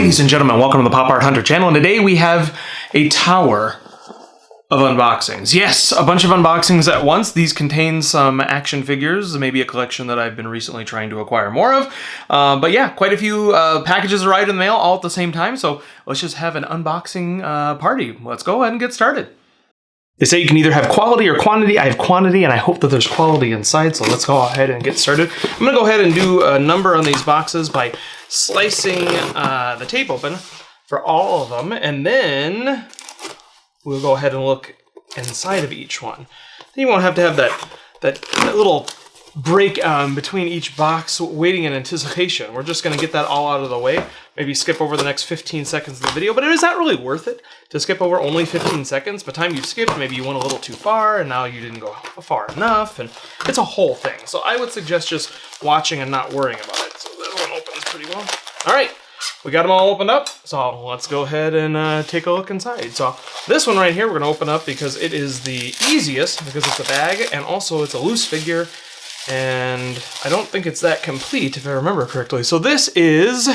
Ladies and gentlemen, welcome to the Pop Art Hunter channel, and today we have a tower of unboxings. Yes, a bunch of unboxings at once. These contain some action figures, maybe a collection that I've been recently trying to acquire more of. But yeah, quite a few packages arrived in the mail all at the same time, so let's just have an unboxing party. Let's go ahead and get started. They say you can either have quality or quantity. I have quantity, and I hope that there's quality inside, so let's go ahead and get started. I'm going to go ahead and do a number on these boxes by slicing the tape open for all of them, and then we'll go ahead and look inside of each one. Then you won't have to have that little break between each box waiting in anticipation. We're just going to get that all out of the way. Maybe skip over the next 15 seconds of the video, but it is not really worth it to skip over only 15 seconds. By the time you've skipped, maybe you went a little too far and now you didn't go far enough, and it's a whole thing. So I would suggest just watching and not worrying about it. So this one opens pretty well. All right, we got them all opened up, so let's go ahead and take a look inside. So this one right here we're going to open up because it is the easiest, because it's a bag and also it's a loose figure, and I don't think it's that complete if I remember correctly. So this is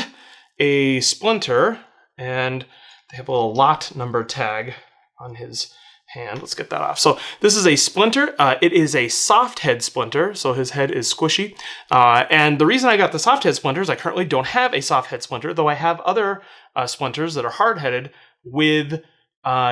a Splinter, and they have a little lot number tag on his hand. Let's get that off. So this is a Splinter. It is a soft head Splinter, so his head is squishy. And the reason I got the soft head Splinter is I currently don't have a soft head Splinter, though I have other Splinters that are hard headed with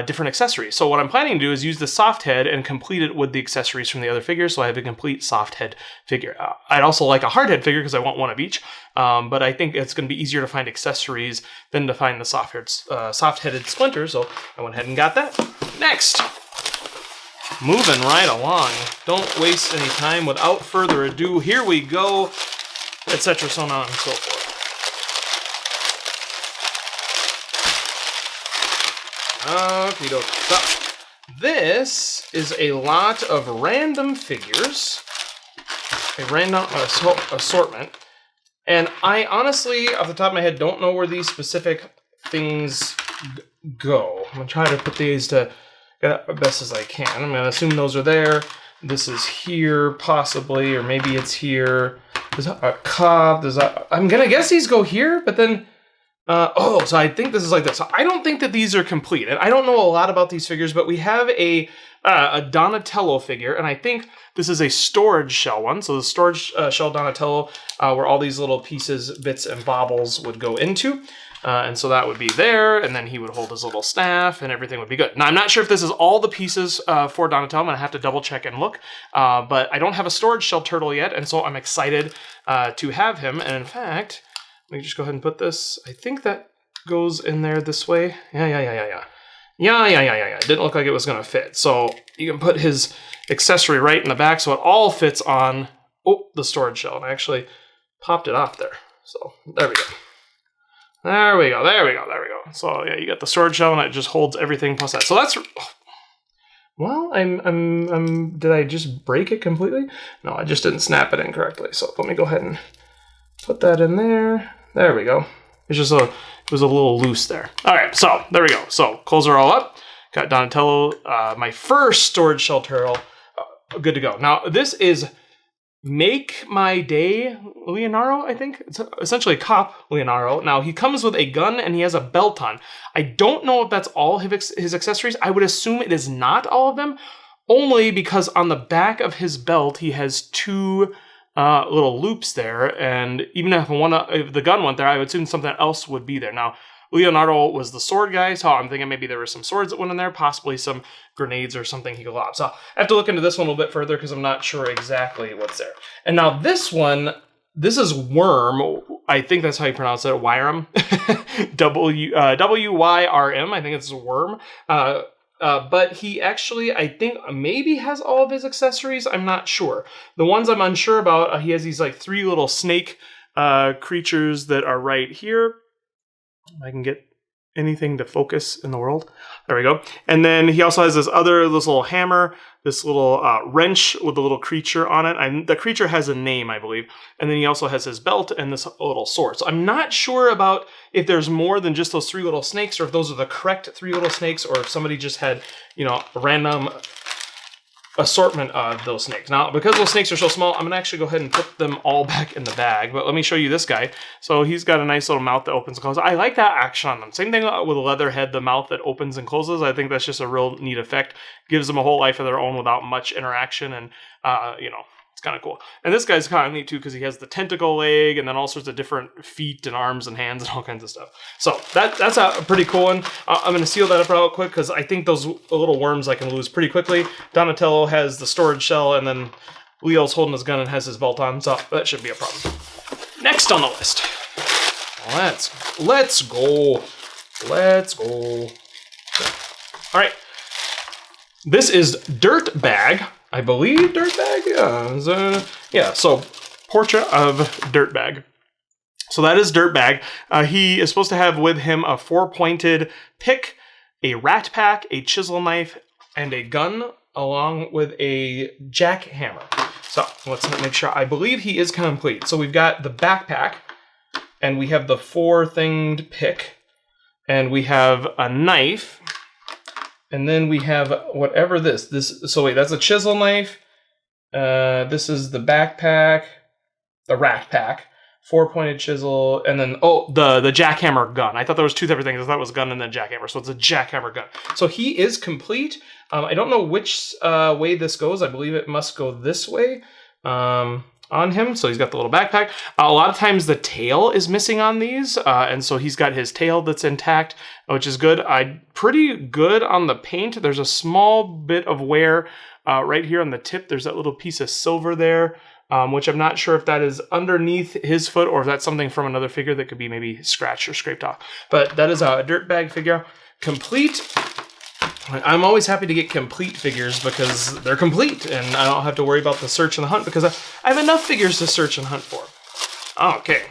different accessories. So what I'm planning to do is use the soft head and complete it with the accessories from the other figures, so I have a complete soft head figure. I'd also like a hard head figure because I want one of each, but I think it's going to be easier to find accessories than to find the soft-headed Splinter, so I went ahead and got that. Next, moving right along. Don't waste any time. Without further ado, here we go, etc., so on and so forth. Okay, so this is a lot of random figures, a random assortment, and I honestly, off the top of my head, don't know where these specific things go. I'm going to try to put these to as best as I can. I'm going to assume those are there. This is here, possibly, or maybe it's here. There's a cup. I'm going to guess these go here, but then so I think this is like this. So I don't think that these are complete, and I don't know a lot about these figures, but we have a Donatello figure, and I think this is a storage shell one. So the storage shell Donatello, where all these little pieces, bits, and baubles would go into. And so that would be there, and then he would hold his little staff, and everything would be good. Now, I'm not sure if this is all the pieces for Donatello. I'm going to have to double check and look, but I don't have a storage shell turtle yet, and so I'm excited to have him. And in fact, let me just go ahead and put this. I think that goes in there this way. Yeah. Didn't look like it was going to fit. So you can put his accessory right in the back so it all fits on the storage shell. And I actually popped it off there. So there we go. There we go. So yeah, you got the storage shell and it just holds everything plus that. So that's, well, did I just break it completely? No, I just didn't snap it in correctly. So let me go ahead and put that in there. There we go. It was a little loose there. All right, so there we go. So clothes are all up. Got Donatello, my first storage shell turtle, good to go. Now this is Make My Day Leonardo, I think. It's essentially a cop Leonardo. Now he comes with a gun and he has a belt on. I don't know if that's all his accessories. I would assume it is not all of them, only because on the back of his belt he has two little loops there, and even if the gun went there, I would assume something else would be there. Now, Leonardo was the sword guy, so I'm thinking maybe there were some swords that went in there, possibly some grenades or something he could lob. So I have to look into this one a little bit further because I'm not sure exactly what's there. And now this one, this is Worm. I think that's how you pronounce it, Wyrm. W-Y-R-M. I think it's Worm. But he actually, I think, maybe has all of his accessories. I'm not sure. The ones I'm unsure about, he has these like three little snake creatures that are right here. If I can get anything to focus in the world. There we go. And then he also has this little hammer, this little wrench with a little creature on it. The creature has a name, I believe. And then he also has his belt and this little sword. So I'm not sure about if there's more than just those three little snakes, or if those are the correct three little snakes, or if somebody just had, a random assortment of those snakes. Now, because those snakes are so small, I'm gonna actually go ahead and put them all back in the bag, but let me show you this guy. So he's got a nice little mouth that opens and closes. I like that action on them. Same thing with a leatherhead, the mouth that opens and closes. I think that's just a real neat effect. Gives them a whole life of their own without much interaction, and you know, it's kind of cool. And this guy's kind of neat too because he has the tentacle leg and then all sorts of different feet and arms and hands and all kinds of stuff. So that's a pretty cool one. I'm going to seal that up real quick because I think those little worms I can lose pretty quickly. Donatello has the storage shell, and then Leo's holding his gun and has his belt on, so that should be a problem. Next on the list. Let's go. All right. This is Dirt Bag. I believe Dirtbag, yeah, so portrait of Dirtbag. So that is Dirtbag. He is supposed to have with him a 4-pointed pick, a rat pack, a chisel knife, and a gun, along with a jackhammer. So let's make sure. I believe he is complete. So we've got the backpack, and we have the 4-thinged pick, and we have a knife. And then we have whatever so wait, that's a chisel knife. This is the backpack, the rat pack, 4-pointed chisel, and then, the jackhammer gun. I thought there was 2 separate things. I thought it was gun and then jackhammer, so it's a jackhammer gun. So he is complete. I don't know which way this goes. I believe it must go this way. On him, so he's got the little backpack. A lot of times the tail is missing on these, and so he's got his tail that's intact, which is good. Pretty good on the paint. There's a small bit of wear right here on the tip. There's that little piece of silver there, which I'm not sure if that is underneath his foot or if that's something from another figure that could be maybe scratched or scraped off. But that is a Dirtbag figure, complete. I'm always happy to get complete figures because they're complete and I don't have to worry about the search and the hunt because I have enough figures to search and hunt for. Okay,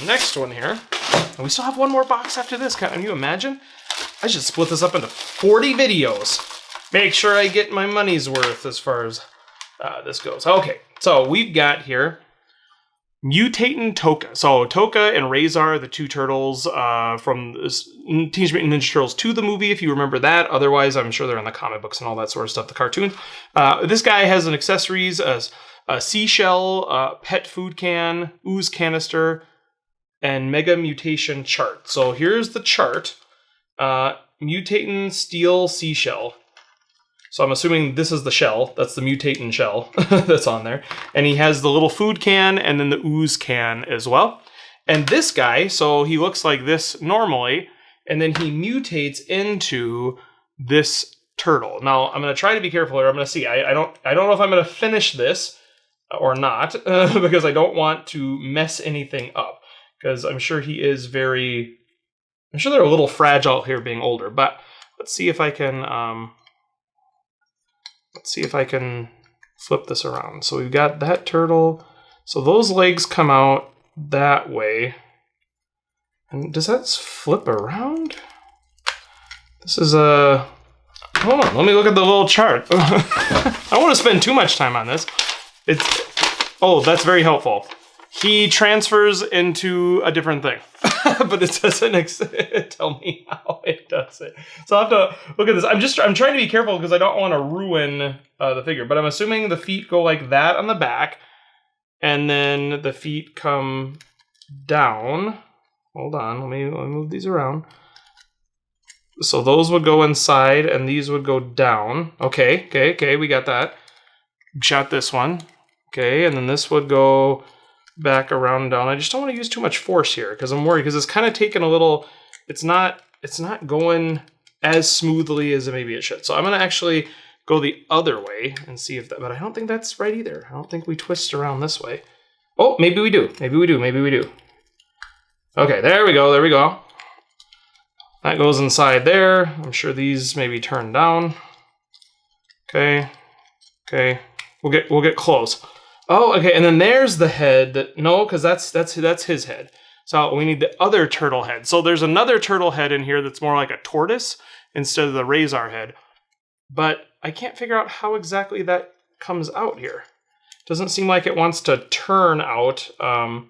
next one here. And we still have one more box after this. Can you imagine? I should split this up into 40 videos. Make sure I get my money's worth as far as this goes. Okay, so we've got here Mutating Toka. So Toka and Razor, the 2 turtles from Teenage Mutant Ninja Turtles 2, the movie, if you remember that. Otherwise, I'm sure they're in the comic books and all that sort of stuff, the cartoons. This guy has an accessories, a seashell, a pet food can, ooze canister, and mega mutation chart. So here's the chart. Mutating steel seashell. So I'm assuming this is the shell. That's the mutating shell that's on there. And he has the little food can and then the ooze can as well. And this guy, so he looks like this normally, and then he mutates into this turtle. Now, I'm going to try to be careful here. I'm going to see. I don't know if I'm going to finish this or not because I don't want to mess anything up. Because I'm sure he is very... I'm sure they're a little fragile here being older. But let's see if I can... Let's see if I can flip this around. So we've got that turtle. So those legs come out that way. And does that flip around? This is a... Hold on, let me look at the little chart. I don't want to spend too much time on this. Oh, that's very helpful. He transfers into a different thing. But it doesn't tell me how it does it. So I'll have to look at this. I'm trying to be careful because I don't want to ruin the figure. But I'm assuming the feet go like that on the back. And then the feet come down. Hold on, let me move these around. So those would go inside and these would go down. Okay, we got that. Shot this one. Okay, and then this would go back around and down. I just don't want to use too much force here because I'm worried because it's kind of taking a little, it's not going as smoothly as maybe it should. So I'm going to actually go the other way and see if that, but I don't think that's right either. I don't think we twist around this way. Oh, maybe we do. Maybe we do. Okay, there we go. That goes inside there. I'm sure these maybe turn down. Okay. We'll get close. Oh, okay, and then there's the head. No, because that's his head. So we need the other turtle head. So there's another turtle head in here that's more like a tortoise instead of the Razor head. But I can't figure out how exactly that comes out here. Doesn't seem like it wants to turn out. And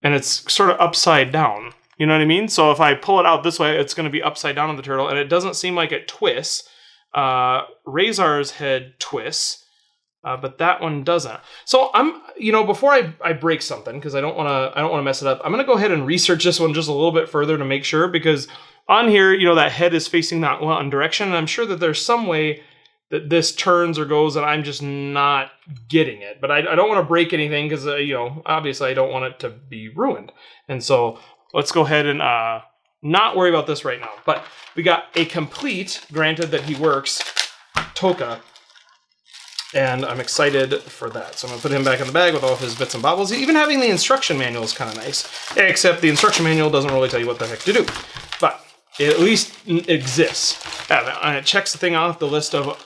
it's sort of upside down. You know what I mean? So if I pull it out this way, it's going to be upside down on the turtle. And it doesn't seem like it twists. Razor's head twists, but that one doesn't. So I'm, before I break something, because I don't want to mess it up, I'm going to go ahead and research this one just a little bit further to make sure, because on here, that head is facing that one direction, and I'm sure that there's some way that this turns or goes, and I'm just not getting it. But I don't want to break anything because, obviously I don't want it to be ruined. And so let's go ahead and not worry about this right now. But we got a complete, granted that he works, Toka. And I'm excited for that. So I'm going to put him back in the bag with all of his bits and bobbles. Even having the instruction manual is kind of nice. Except the instruction manual doesn't really tell you what the heck to do. But it at least exists. And it checks the thing off the list of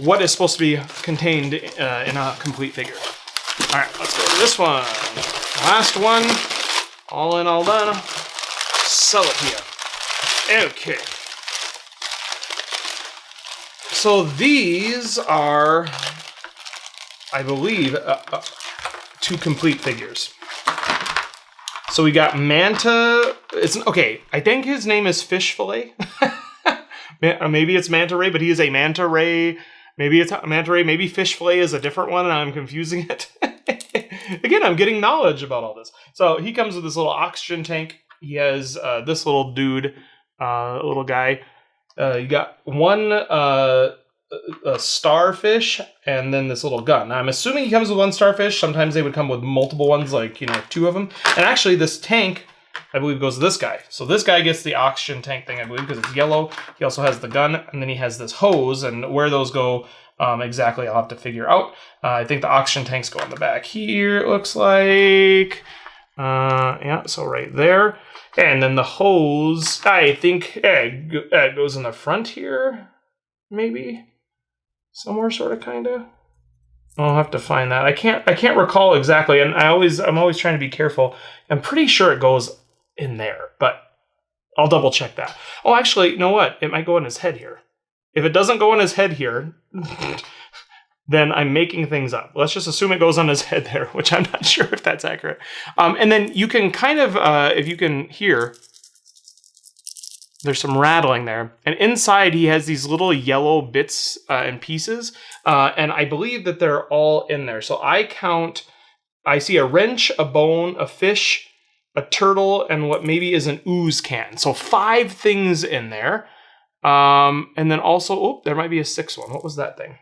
what is supposed to be contained in a complete figure. All right, let's go to this one. Last one. All in, all done. Sell it here. Okay. So these are, I believe, 2 complete figures. So we got Manta. Okay, I think his name is Fish Fillet. Maybe it's Manta Ray, but he is a Manta Ray. Maybe it's Manta Ray. Maybe Fish Fillet is a different one, and I'm confusing it. Again, I'm getting knowledge about all this. So he comes with this little oxygen tank. He has this little dude, little guy. You got one a starfish, and then this little gun. Now, I'm assuming he comes with one starfish. Sometimes they would come with multiple ones, like 2 of them. And actually, this tank, I believe, goes to this guy. So this guy gets the oxygen tank thing, I believe, because it's yellow. He also has the gun, and then he has this hose, and where those go exactly, I'll have to figure out. I think the oxygen tanks go in the back here, it looks like. Yeah, so right there. And then the hose, I think, it goes in the front here, maybe? Somewhere, sort of, kind of. I'll have to find that. I can't recall exactly, and I'm always trying to be careful. I'm pretty sure it goes in there, but I'll double check that. Oh, actually, you know what? It might go in his head here. If it doesn't go in his head here, then I'm making things up. Let's just assume it goes on his head there, which I'm not sure if that's accurate. And then you can kind of, if you can hear, there's some rattling there. And inside he has these little yellow bits and pieces. And I believe that they're all in there. So I see a wrench, a bone, a fish, a turtle, and what maybe is an ooze can. So 5 things in there. And then also, there might be a 6th one. What was that thing?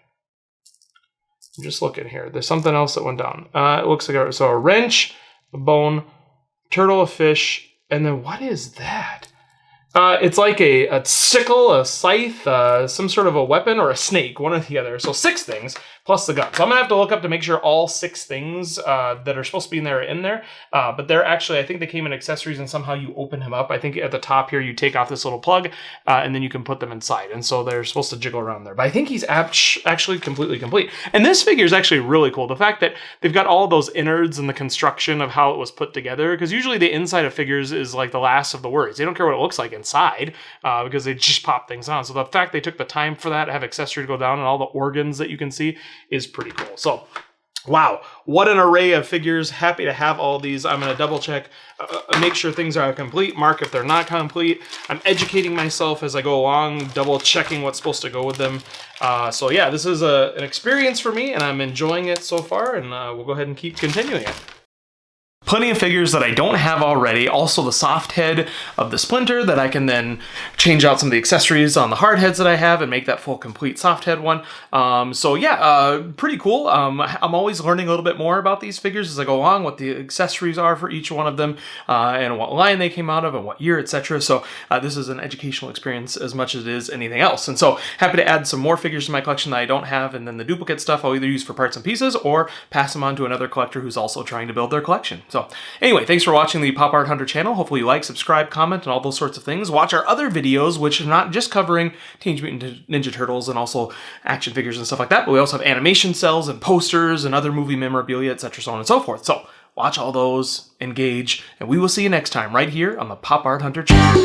I'm just looking here. There's something else that went down. It looks like a wrench, a bone, turtle, a fish, and then what is that? It's like a sickle, a scythe, some sort of a weapon, or a snake, one or the other. So 6 things, plus the gun. So I'm going to have to look up to make sure all 6 things that are supposed to be in there are in there. But they're actually, I think they came in accessories, and somehow you open him up. I think at the top here, you take off this little plug, and then you can put them inside. And so they're supposed to jiggle around there. But I think he's actually completely complete. And this figure is actually really cool. The fact that they've got all those innards and the construction of how it was put together. Because usually the inside of figures is like the last of the worries. They don't care what it looks like inside, because they just pop things on. So the fact they took the time for that, have accessory to go down, and all the organs that you can see is pretty cool. So, wow, what an array of figures. Happy to have all these. I'm going to double check, make sure things are complete, mark if they're not complete. I'm educating myself as I go along, double checking what's supposed to go with them. So yeah, this is an experience for me, and I'm enjoying it so far, and we'll go ahead and keep continuing it. Plenty of figures that I don't have already. Also the soft head of the Splinter that I can then change out some of the accessories on the hard heads that I have and make that full complete soft head one. So yeah, pretty cool. I'm always learning a little bit more about these figures as I go along, what the accessories are for each one of them, and what line they came out of and what year, etc. So this is an educational experience as much as it is anything else. And so happy to add some more figures to my collection that I don't have, and then the duplicate stuff I'll either use for parts and pieces or pass them on to another collector who's also trying to build their collection. So anyway, thanks for watching the Pop Art Hunter channel. Hopefully you like, subscribe, comment, and all those sorts of things. Watch our other videos, which are not just covering Teenage Mutant Ninja Turtles and also action figures and stuff like that, but we also have animation cells and posters and other movie memorabilia, etc., so on and so forth. So watch all those, engage, and we will see you next time right here on the Pop Art Hunter channel.